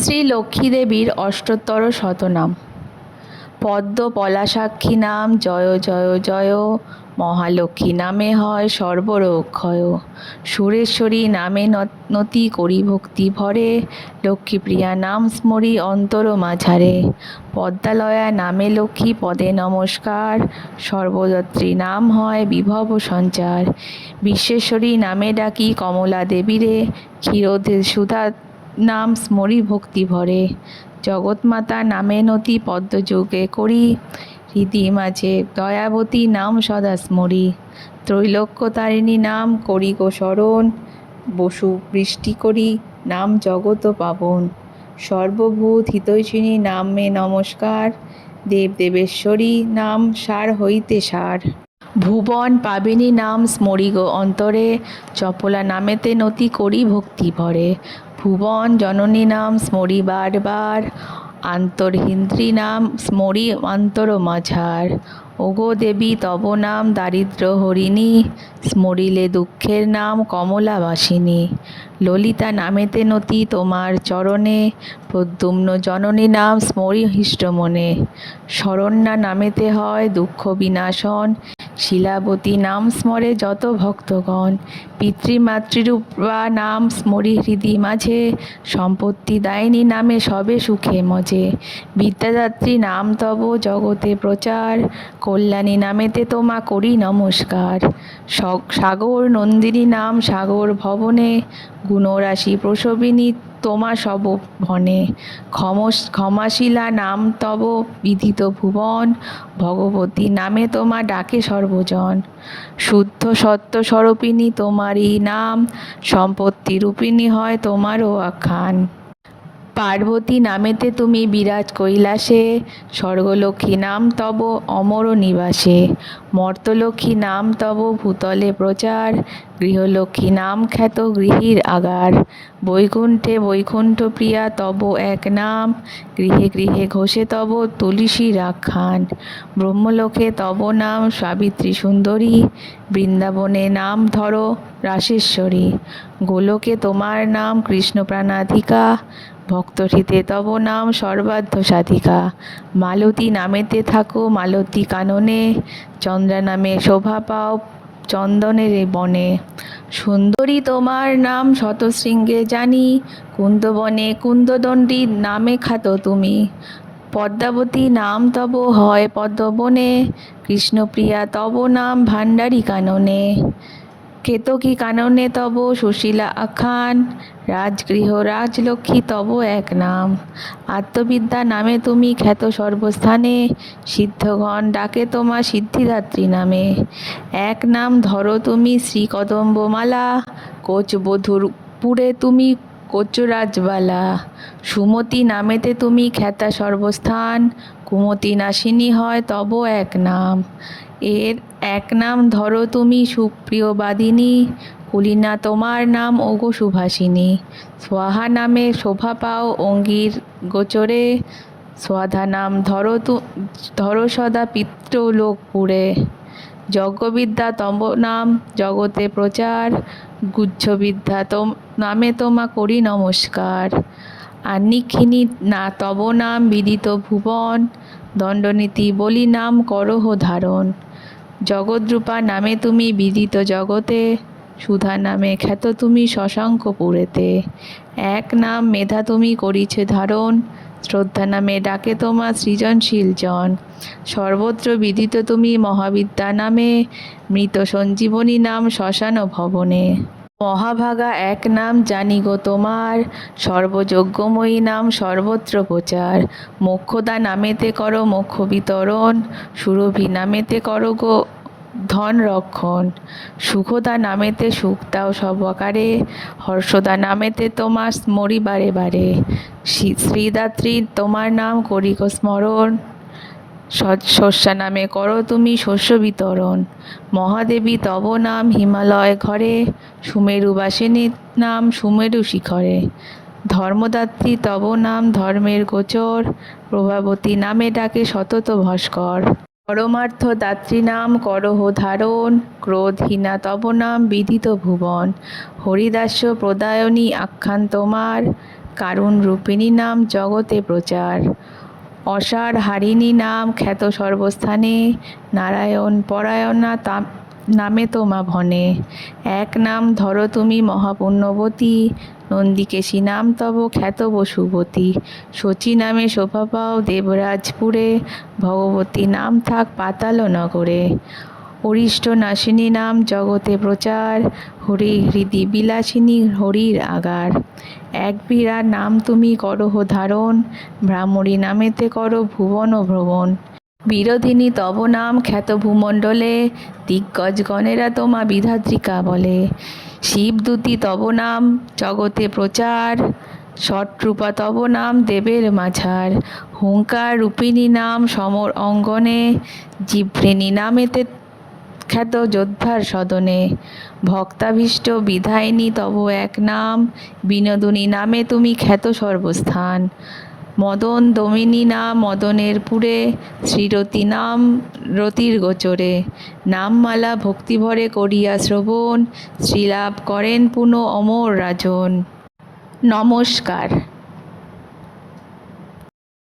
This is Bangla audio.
শ্রী লক্ষ্মী দেবীর অষ্টোত্তর শতনাম। পদ্ম পলাশাক্ষী নাম জয় জয় জয়, মহালক্ষ্মী নামে হয় সর্বরোগ ক্ষয়। সুরেশ্বরী নামে নতি করি ভক্তি ভরে, লক্ষ্মীপ্রিয়া নাম স্মরি অন্তর মাঝারে। পদ্মালয়া নামে লক্ষ্মী পদে নমস্কার, সর্বদাত্রী নাম হয় বিভব সঞ্চার। বিশ্বেশ্বরী নামে ডাকি কমলা দেবীরে, ক্ষীরোদে সুধা নাম স্মরি ভক্তি ভরে। জগৎমাতা নামে নতি পদ্মযোগে করি, হৃদি মাঝে দয়াবতী নাম সদা স্মরি। ত্রৈলোক্যতারিণী নাম করি গো স্মরণ, বসু বৃষ্টি করি নাম জগত পাবন। সর্বভূত হিতৈষিণী নামে নমস্কার, দেবদেবেশ্বরী নাম সার হইতে সার। ভুবন পাবিনী নাম স্মরি গো অন্তরে, চপলা নামেতে নতি করি ভক্তি ভরে। ভুবন জননী নাম স্মরি বার বার, আন্তর্হিন্দ্রী নাম স্মরি অন্তর মাঝার। ওগো দেবী তব নাম দারিদ্র হরিণী, স্মরিলে দুঃখের নাম কমলাবাসিনী। ললিতা নামেতে নতি তোমার চরণে, প্রদ্যুম্ন জননী নাম স্মরি হৃষ্টমনে। শরণ্যা নামেতে হয় দুঃখ বিনাশন, শিলাবতী নাম স্মরে যত ভক্তগণ। পিতৃমাতৃরূপা নাম স্মরি হৃদি মাঝে, সম্পত্তি দায়িনী নামে সবে সুখে মজে। বিদ্যাদাত্রী নাম তব জগতে প্রচার, কল্যাণী নামেতে তোমা করি নমস্কার। সাগর নন্দিনী নাম সাগর ভবনে, গুণরাশি প্রসবিনী তোমা সব ভনে। ক্ষমাশীলা নাম তব বিদিত ভুবন, ভগবতী নামে তোমা ডাকে সর্বজন। শুদ্ধ সত্য স্বরূপিণী তোমারই নাম, সম্পত্তি রূপিণী হয় তোমারও আখ্যান। পার্বতী নামেতে তুমি বিরাজ কৈলাসে, স্বর্গলক্ষ্মী নাম তব অমর নিবাসে। মর্তলক্ষ্মী নাম তব ভূতলে প্রচার, গৃহলক্ষ্মী নাম খ্যাত গৃহীর আগার। বৈকুণ্ঠে বৈকুণ্ঠ প্রিয়া তব এক নাম, গৃহে গৃহে ঘোষে তব তুলসীর আখ্যান। ব্রহ্মলোকে তব নাম সাবিত্রী সুন্দরী, বৃন্দাবনে নাম ধরো রাসেশ্বরী। গোলকে তোমার নাম কৃষ্ণ প্রাণাধিকা, ভক্তহৃদে তব নাম সর্বার্থ সাধিকা। মালতী নামেতে থাকো মালতী কাননে, চন্দ্রা নামে শোভা পাও চন্দনের বনে। সুন্দরী তোমার নাম শতশৃঙ্গে জানি, কুন্দবনে কুন্দদণ্ডী নামে খ্যাত তুমি। পদ্মাবতী নাম তব হয় পদ্মবনে, কৃষ্ণপ্রিয়া তব নাম ভাণ্ডারী কাননে। কেতকী কাননে তব সুশীলা আখ্যান, রাজগৃহ রাজলক্ষ্মী তব এক নাম। আত্মবিদ্যা নামে তুমি খ্যাত সর্বস্থানে, সিদ্ধগণ ডাকে তোমা সিদ্ধিদাত্রী নামে। এক নাম ধরো তুমি শ্রীকদম্বমালা, কোচবধূর পুরে তুমি কোচরাজবালা। সুমতি নামেতে তুমি খ্যাতা সর্বস্থান, কুমতি নাশিনী হয় তব এক নাম। এর এক নাম ধরো তুমি সুপ্রিয়বাদিনী, কুলিনা তোমার নাম ওগো সুভাষিনী। স্বাহা নামে শোভা পাও অঙ্গির গোচরে, স্বাধা নাম ধরো সদা পিতৃলোকপুরে। যজ্ঞবিদ্যা তব নাম জগতে প্রচার, গুহ্যবিদ্যা নামে তোমা করি নমস্কার। আহ্নিক্ষিণী না তব নাম বিদিত ভুবন, দণ্ডনীতি বলি নাম করহ ধারণ। জগদ্রূপা নামে তুমি বিদিত জগতে, সুধা নামে খ্যাত তুমি শশাঙ্কপুরেতে। এক নাম মেধা তুমি করিছে ধারণ, শ্রদ্ধা নামে ডাকে তোমা সৃজনশীল জন। সর্বত্র বিদিত তুমি মহাবিদ্যা নামে, মৃত সঞ্জীবনী নাম শ্মশান ভবনে। মহাভাগা এক নাম জানি গো তোমার, সর্বযজ্ঞময়ী নাম সর্বত্র প্রচার। মোক্ষদা নামেতে করো মোক্ষ বিতরণ, সুরভি নামেতে করো গো ধন রক্ষণ। সুখদা নামেতে সুখ দাও সব আকারে, হর্ষদা নামেতে তোমার স্মরি বারে বারে। শ্রীদাত্রী তোমার নাম করি গো স্মরণ, শস্যা নামে করো তুমি শস্য বিতরণ। মহাদেবী তব নাম হিমালয় ঘরে, সুমেরুবাসিনী নাম সুমেরু শিখরে। ধর্মদাত্রী তব নাম ধর্মের গোচর, প্রভাবতী নামে ডাকে সতত ভাস্কর। পরমার্থ দাত্রী নাম করহ ধারণ, ক্রোধহীনা তব নাম বিদিত ভুবন। হরিদাস্য প্রদায়নী আখ্যান তোমার, কারুণ রূপিণী নাম জগতে প্রচার, অসার হারিণী নাম খ্যাত সর্বস্থানে, নারায়ণ পরায়ণা নামে তোমা ভনে, এক নাম ধরো তুমি মহাপুণ্যবতী, নন্দিকেশী নাম তব খ্যাত বসুবতী, শচী নামে শোভা পাও দেবরাজপুরে, ভগবতী নাম থাক পাতাল নগরে, অরিষ্ট নাশিনী নাম জগতে প্রচার, হরি হৃদি বিলাসিনী হরির আগার, এক বিরাট নাম তুমি করহ ধারণ, ভ্রামরী নামেতে করো ভুবন ভ্রমণ, বিরোধিনী তব নাম খ্যাত ভূমণ্ডলে, দিগ্গজগণেরা তোমা বিধাত্রিকা বলে, শিবদূতী তব নাম জগতে প্রচার, ষট্রূপা তব নাম দেবের মাঝার, হুঙ্কার রূপিণী নাম সমর অঙ্গনে, জিভৃণী নামেতে খ্যাত যোদ্ধার সদনে, ভক্তাভীষ্ট বিধায়িনী তব এক নাম, বিনোদিনী নামে তুমি খ্যাত সর্বস্থান, মদন দমিনী নাম মদনের পুরে, শ্রীরতি নাম রতির গোচরে, নামমালা ভক্তিভরে করিয়া শ্রবণ, শ্রীলাভ করেন পুনঃ অমর রাজন। নমস্কার।